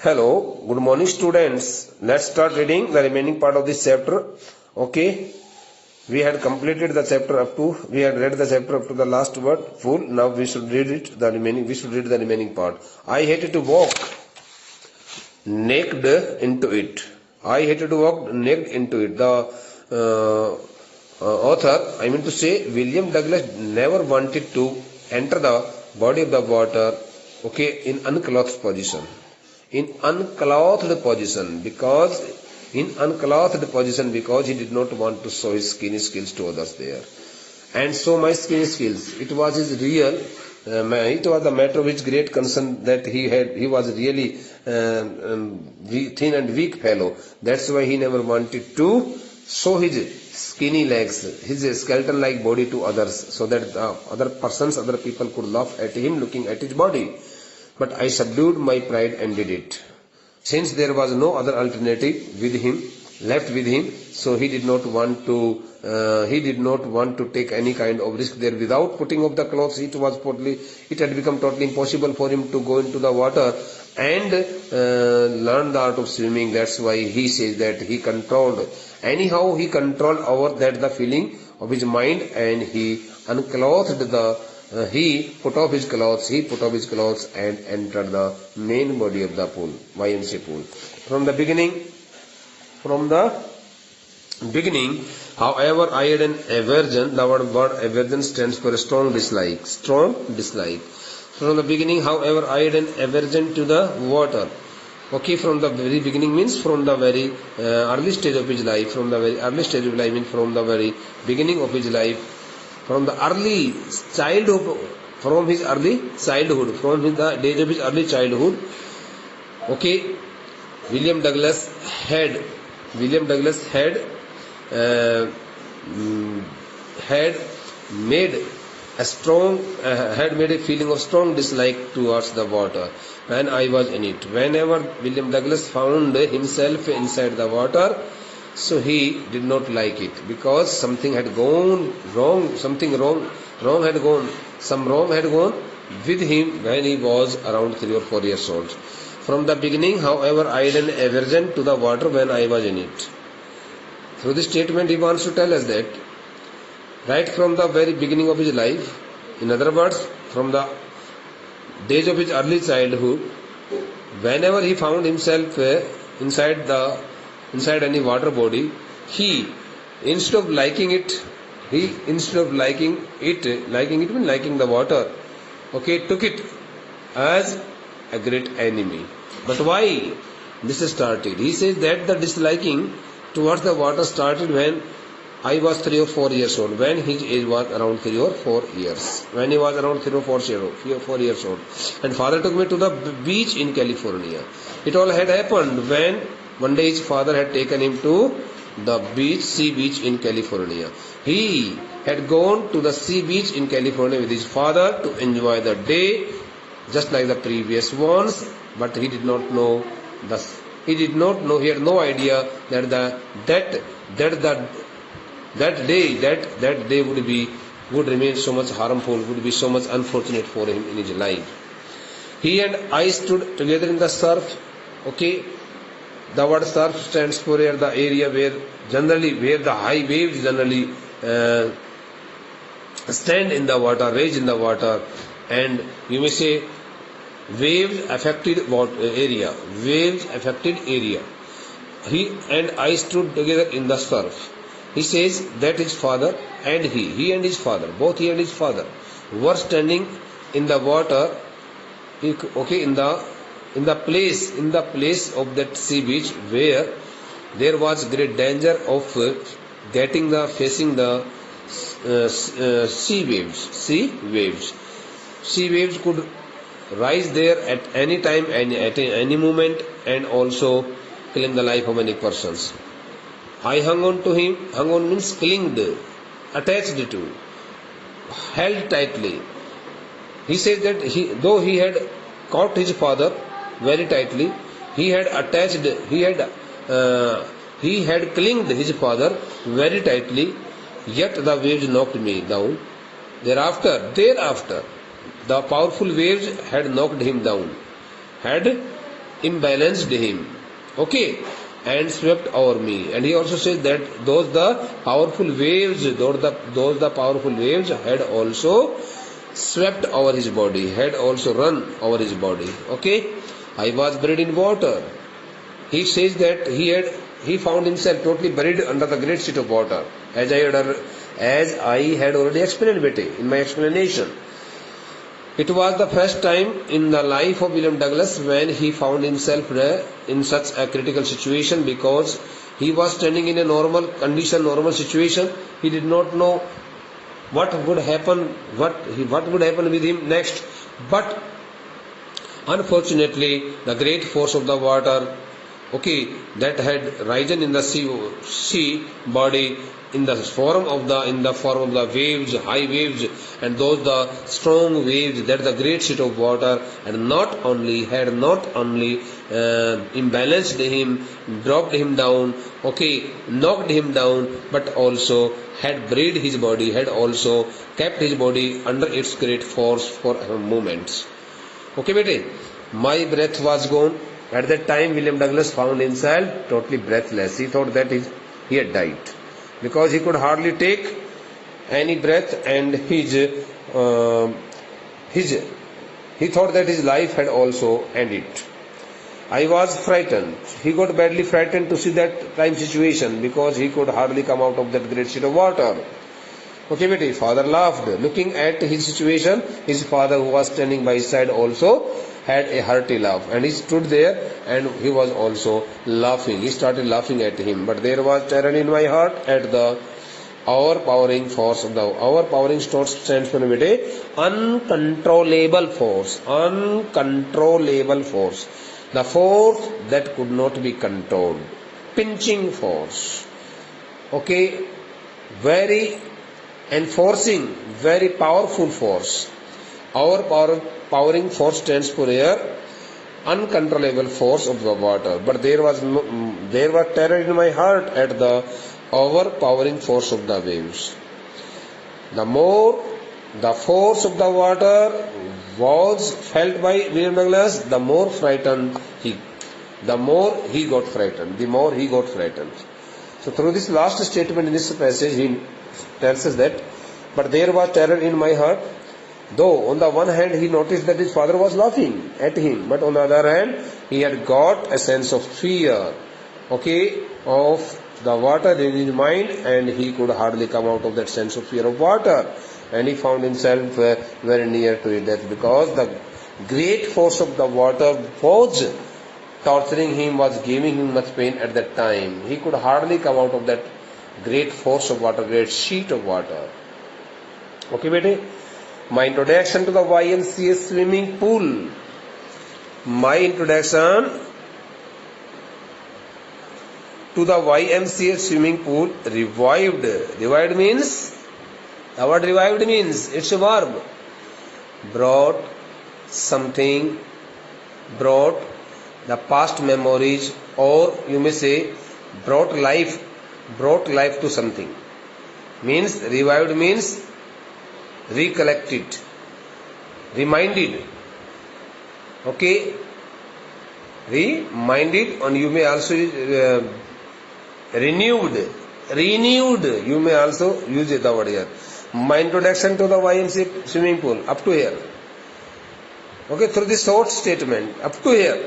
Hello, good morning students. Let's start reading the remaining part of this chapter. Okay, we had completed the chapter we had read the chapter up to the last word full. Now we should read the remaining part. I hated to walk naked into it. I hated to walk naked into it. The author, I mean to say, William Douglas never wanted to enter the body of the water, okay, in unclothed position. Because he did not want to show his skinny skills to others there. And so my skinny skills, it was his real, it was a matter of his great concern that he was really thin and weak fellow. That's why he never wanted to show his skinny legs, his skeleton-like body to others, so that other people could laugh at him looking at his body. But I subdued my pride and did it. Since there was no other alternative left with him, so he did not want to take any kind of risk there. Without putting off the clothes, it had become totally impossible for him to go into the water and learn the art of swimming. That's why he says that he controlled over the feeling of his mind, and he put off his clothes and entered the main body of the pool, YMCA pool. From the beginning, however, I had an aversion. The word aversion stands for strong dislike. From the beginning, however, I had an aversion to the water. Okay, from the very beginning means from the very early stage of his life. From the very early stage of life means from the very beginning of his life. From the early childhood, from the days of his early childhood, okay, William Douglas had made a feeling of strong dislike towards the water when I was in it. Whenever William Douglas found himself inside the water, so he did not like it, because something had gone wrong. Some wrong had gone with him when he was around 3 or 4 years old. From the beginning, however, I had an aversion to the water when I was in it. Through this statement, he wants to tell us that right from the very beginning of his life, in other words, from the days of his early childhood, whenever he found himself inside any water body, he, instead of liking it means liking the water, okay, took it as a great enemy. But why this started? He says that the disliking towards the water started when I was 3 or 4 years old, when his age was around 3 or 4 years. When he was around 3 or 4 years old. And father took me to the beach in California. It all had happened when one day his father had taken him to the sea beach in California. He had gone to the sea beach in California with his father to enjoy the day, just like the previous ones, but he had no idea that that day would remain so much harmful, would be so much unfortunate for him in his life. He and I stood together in the surf. Okay, the word surf stands for the area where the high waves generally stand in the water, rage in the water, and you may say waves affected area. He and I stood together in the surf. He says that his father and he and his father were standing in the water, okay, in the place of that sea beach where there was great danger of facing the sea waves. Sea waves could rise there at any time and at any moment, and also killing the life of many persons. I hung on to him. Hung on means clinged, attached to, held tightly. He says that though he had caught his father very tightly, he had clinged his father very tightly, yet the waves knocked me down. Thereafter, the powerful waves had knocked him down. imbalanced him. Okay, and swept over me. And he also says that those the powerful waves, those the powerful waves had also swept over his body, had also run over his body. Okay, I was buried in water. He says that he found himself totally buried under the great sheet of water, as I had already explained in my explanation. It was the first time in the life of William Douglas when he found himself in such a critical situation, because he was standing in a normal condition, normal situation. He did not know what would happen, what would happen with him next. But unfortunately, the great force of the water, okay, that had risen in the sea body in the form of the waves, high waves, and those the strong waves, that the great sheet of water had not only imbalanced him, dropped him down, okay, knocked him down, but also had buried his body, had also kept his body under its great force for moments. Okay, bete, my breath was gone. At that time, William Douglas found himself totally breathless. He thought that he had died, because he could hardly take any breath, and he thought that his life had also ended. I was frightened. He got badly frightened to see that time situation, because he could hardly come out of that great sheet of water. Okay, but his father laughed. Looking at his situation, his father, who was standing by his side, also had a hearty laugh, and he stood there and he was also laughing. He started laughing at him. But there was terror in my heart at the overpowering force of the overpowering stands for uncontrollable force, the force that could not be controlled, pinching force, okay, very enforcing, very powerful force. Overpowering force stands for uncontrollable force of the water. But there was terror in my heart at the overpowering force of the waves. The more the force of the water was felt by William Douglas, the more he got frightened. So through this last statement in this passage, he tells us that, but there was terror in my heart. Though on the one hand he noticed that his father was laughing at him, but on the other hand he had got a sense of fear, okay, of the water in his mind, and he could hardly come out of that sense of fear of water, and he found himself very near to his death, because the great force of the water was torturing him, was giving him much pain at that time. He could hardly come out of that great force of water, great sheet of water. Okay, bete? My introduction to the YMCA swimming pool. My introduction to the YMCA swimming pool revived. Revived means, the word revived means, it's a verb. Brought the past memories, or you may say brought life to something. Means revived means recollected, reminded, okay, reminded, and you may also renewed, you may also use the word here. My introduction to the YMCA swimming pool, up to here, okay, through this short statement, up to here,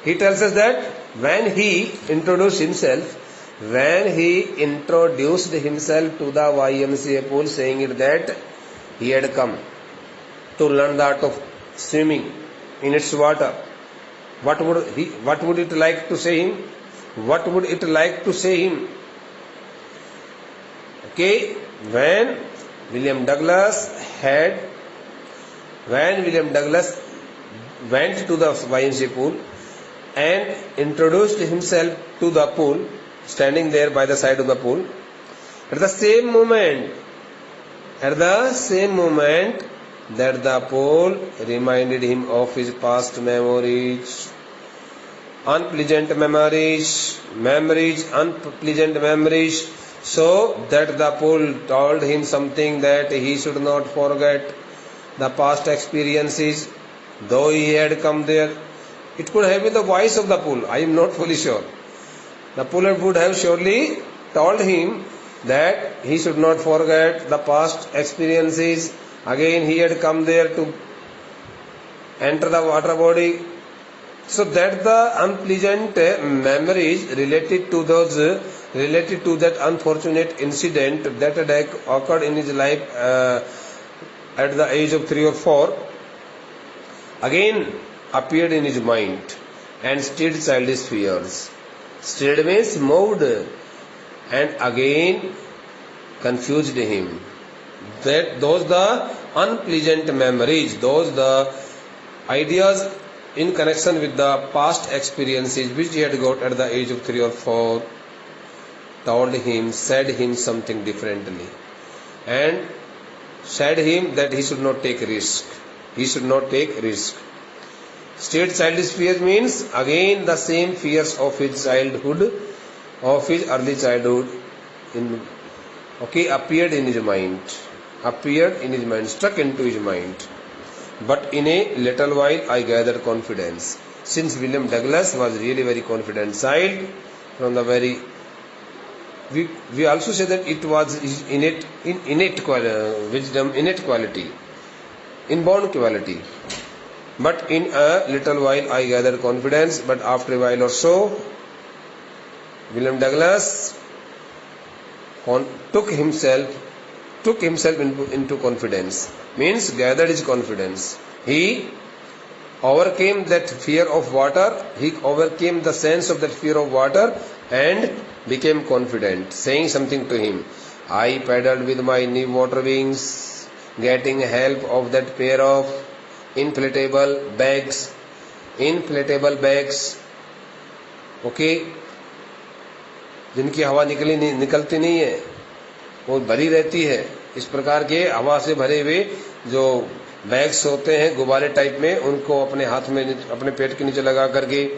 he tells us that when he introduced himself to the YMCA pool, saying it that he had come to learn the art of swimming in its water, what would it like to say him? Okay, when William Douglas went to the YMCA pool and introduced himself to the pool, standing there by the side of the pool, at the same moment that the pool reminded him of his past memories, unpleasant memories, so that the pool told him something that he should not forget the past experiences, though he had come there It could have been the voice of the pool. I am not fully sure. The pool would have surely told him that he should not forget the past experiences. Again, he had come there to enter the water body, so that the unpleasant memories related to that unfortunate incident that had occurred in his life at the age of 3 or 4 again appeared in his mind and stirred childish fears. Stirred means moved, and again confused him. That those the unpleasant memories, those the ideas in connection with the past experiences which he had got at the age of 3 or 4 said him something differently, and said him that he should not take risk. He should not take risk. State childish fears means again the same fears of his childhood, of his early childhood, appeared in his mind, struck into his mind. But in a little while I gathered confidence. Since William Douglas was really very confident child from the very, we also say that it was his innate wisdom, innate quality, inborn quality. But in a little while I gathered confidence. But after a while or so, William Douglas took himself into confidence. Means gathered his confidence. He overcame that fear of water. He overcame the sense of that fear of water and became confident, saying something to him. I paddled with my new water wings, getting help of that pair of inflatable bags, जिनकी हवा निकलती नहीं है, वो भरी रहती है. इस प्रकार के हवा से भरे हुए जो बैग्स होते हैं गुब्बारे टाइप में, उनको अपने हाथ में अपने पेट के नीचे लगा करके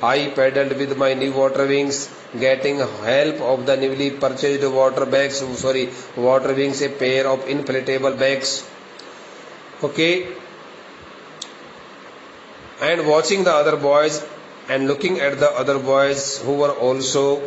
I paddled with my new water wings getting help of the newly purchased water wings, a pair of inflatable bags. Okay. And watching the other boys and looking at the other boys who were also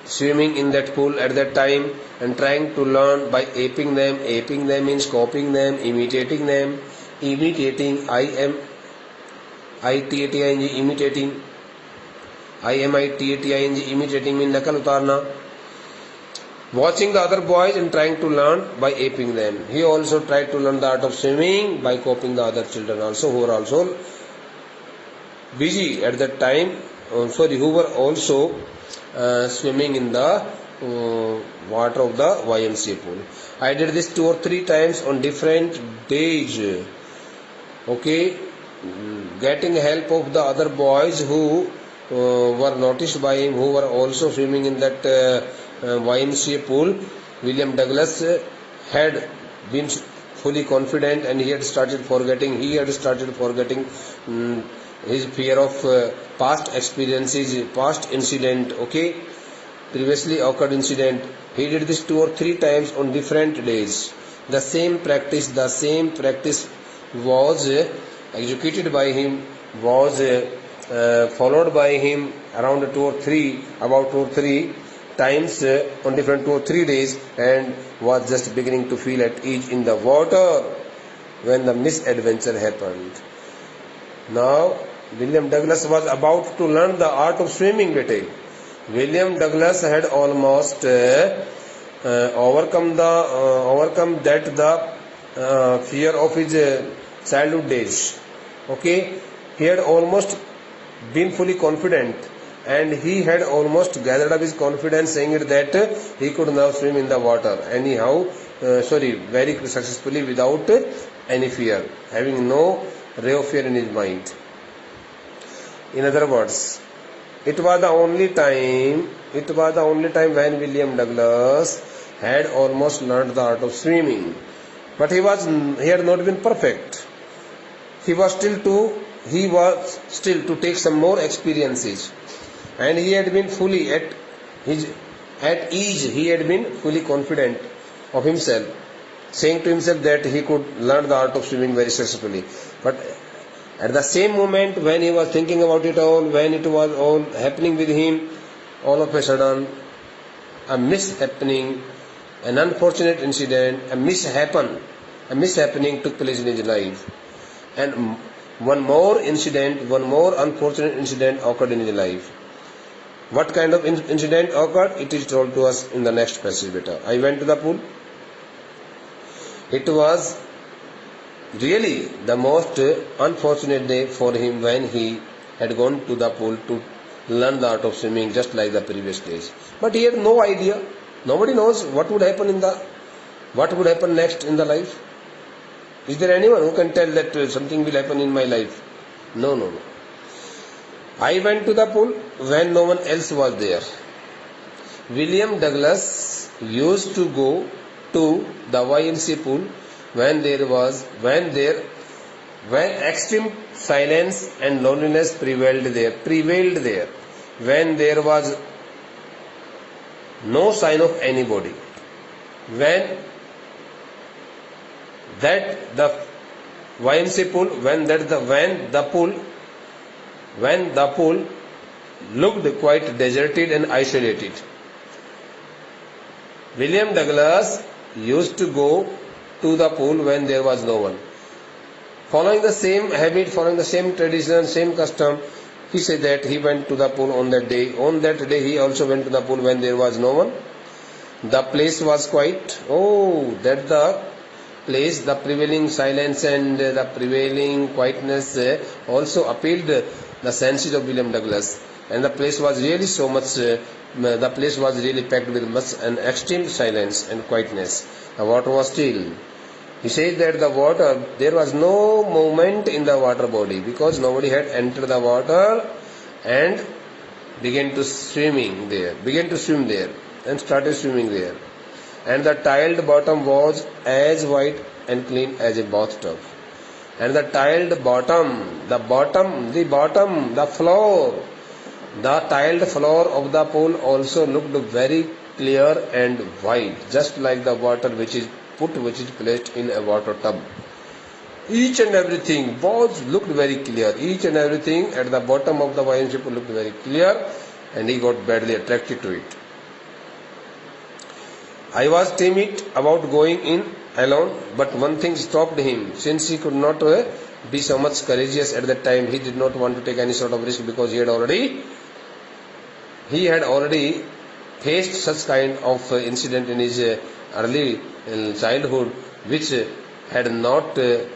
swimming in that pool at that time and trying to learn by aping them. Aping them means copying them, imitating them. Imitating, imitating. Imitating means nakal utarna. Watching the other boys and trying to learn by aping them. He also tried to learn the art of swimming by copying the other children also, who were also busy at that time, who were also swimming in the water of the YMCA pool. I did this 2 or 3 times on different days. Okay, getting help of the other boys who were noticed by him, who were also swimming in that YMCA pool. William Douglas had been fully confident, and he had started forgetting his fear of past experiences, past incident, previously occurred incident. He did this 2 or 3 times on different days. The same practice was executed by him, was followed by him around about 2 or 3 times on different 2 or 3 days, and was just beginning to feel at ease in the water when the misadventure happened. Now William Douglas was about to learn the art of swimming. William Douglas had almost overcome the fear of his childhood days. He had almost been fully confident, and he had almost gathered up his confidence, saying that he could now swim in the water very successfully without any fear, having no ray of fear in his mind. In other words, it was the only time when William Douglas had almost learned the art of swimming, but he had not been perfect. He was still to take some more experiences, and he had been fully at ease. He had been fully confident of himself, saying to himself that he could learn the art of swimming very successfully. But At the same moment when he was thinking about it all, when it was all happening with him, all of a sudden a mishappening, an unfortunate incident, a mishappening took place in his life. And one more unfortunate incident occurred in his life. What kind of incident occurred? It is told to us in the next passage, beta. I went to the pool. It was really the most unfortunate day for him when he had gone to the pool to learn the art of swimming just like the previous days. But he had no idea. Nobody knows what would happen next in the life. Is there anyone who can tell that something will happen in my life? No. I went to the pool when no one else was there. William Douglas used to go to the YMCA pool when extreme silence and loneliness prevailed there, when there was no sign of anybody, when the YMCA pool, when the pool looked quite deserted and isolated. William Douglas used to go to the pool when there was no one. Following the same habit, following the same tradition, same custom, he said that he went to the pool on that day. On that day he also went to the pool when there was no one. The place was quiet. The prevailing silence and the prevailing quietness also appealed the senses of William Douglas. And the place was really packed with much and extreme silence and quietness. The water was still. He says that there was no movement in the water body because nobody had entered the water and began to swim there and started swimming there. And the tiled bottom was as white and clean as a bathtub. And the tiled bottom, the tiled floor of the pool also looked very clear and white, just like the water which is placed in a water tub. Each and everything looked very clear. Each and everything at the bottom of the YMCA pool looked very clear, and he got badly attracted to it. I was timid about going in alone, but one thing stopped him. Since he could not be so much courageous at that time, he did not want to take any sort of risk because he had already faced such kind of incident in his early childhood, which had not been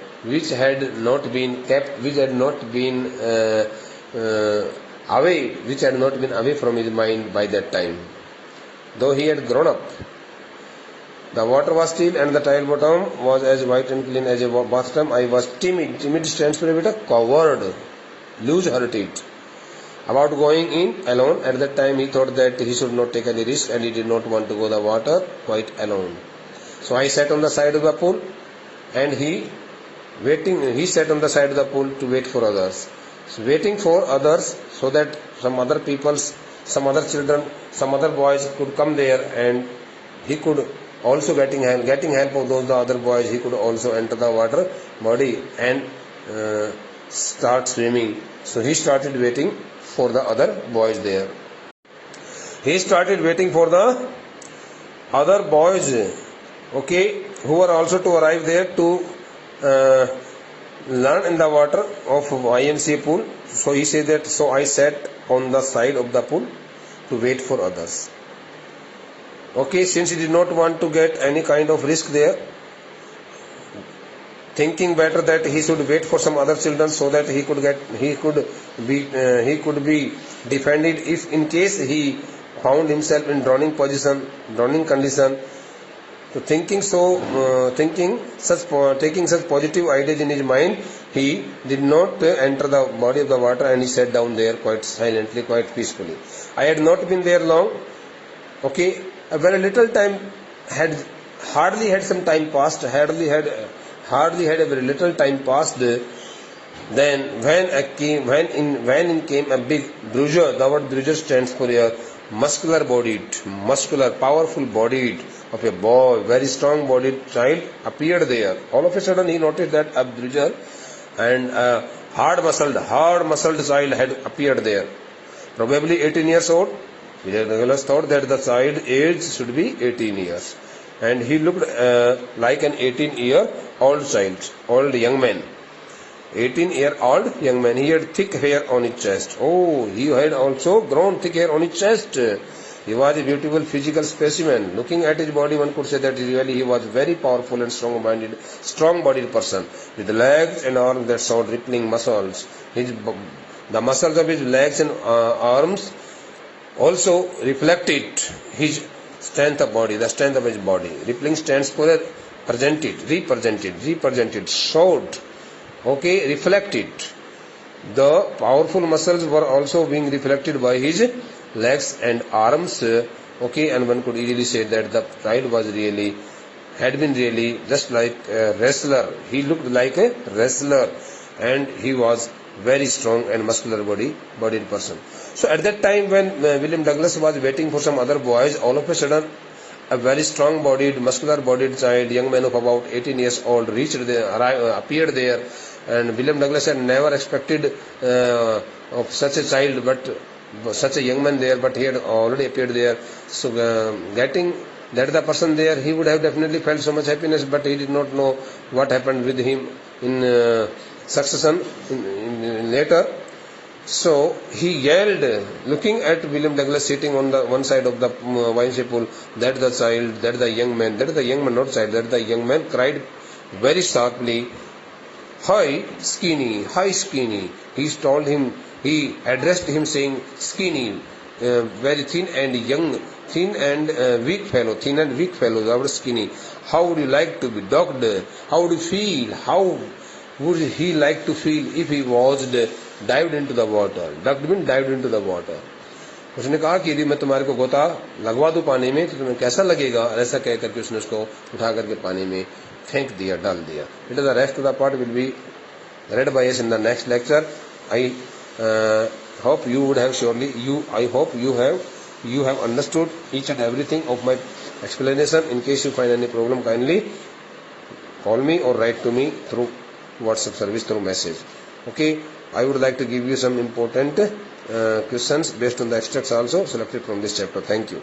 away from his mind by that time, though he had grown up. The water was still and the tile bottom was as white and clean as a bathtub. I was timid. Timid stands for a bit of coward, loose-hearted. About going in alone, at that time he thought that he should not take any risk and he did not want to go the water quite alone. So I sat on the side of the pool and he sat on the side of the pool to wait for others. So waiting for others so that some other children, some other boys could come there and he could also getting help of those other boys, he could also enter the water body and start swimming. So he started waiting for the other boys there. He started waiting for the other boys, who were also to arrive there to learn in the water of YMCA pool. So he said that, so I sat on the side of the pool to wait for others. Since he did not want to get any kind of risk there, thinking better that he should wait for some other children so that he could be defended if in case he found himself in drowning condition. So taking such positive ideas in his mind, he did not enter the body of the water and he sat down there quite silently, quite peacefully. I had not been there long. A very little time hardly had a very little time passed. Then when in came a big bruiser. The word bruiser stands for a muscular, powerful bodied of a boy, very strong bodied child appeared there. All of a sudden he noticed that a bruiser and a hard muscled child had appeared there. Probably 18 years old. Vijay Douglas thought that the child age should be 18 years. And he looked like an 18-year-old child, old young man. 18-year-old young man. He had thick hair on his chest. Oh, he had also grown thick hair on his chest. He was a beautiful physical specimen. Looking at his body, one could say that really he was very powerful and strong-bodied person with legs and arms that showed rippling muscles. The muscles of his legs and arms also reflected his strength of body, the strength of his body. Rippling stands for represented, showed, okay, reflected. The powerful muscles were also being reflected by his legs and arms, okay, and one could easily say that the child had been really just like a wrestler. He looked like a wrestler, and he was very strong and muscular bodied person. So at that time when William Douglas was waiting for some other boys, all of a sudden a very strong-bodied, muscular-bodied child, young man of about 18 years old, appeared there, and William Douglas had never expected of such a child, but such a young man there, but he had already appeared there. So getting that the person there, he would have definitely felt so much happiness, but he did not know what happened with him in succession later. So he yelled, looking at William Douglas sitting on the one side of the wine pool, that the child, that the young man, not child, that the young man cried very sharply, "Hi, skinny, hi, skinny." He addressed him saying, "Skinny, very thin and weak fellow, our skinny. How would you like to be dogged? How would you feel? How would he like to feel if he was dived into the water?" Ducked means dived into the water. उसने कहा कि यदि मैं तुम्हारे को गोता लगवा दूं पानी में तो तुम्हें कैसा लगेगा, ऐसा कह करके उसने उसको उठा करके पानी में फेंक दिया, डाल दिया. It is the rest of the part will be read by us in the next lecture. I hope you would have I hope you have understood each and everything of my explanation. In case you find any problem, kindly call me or write to me through WhatsApp service, through message. Okay, I would like to give you some important questions based on the extracts also selected from this chapter. Thank you.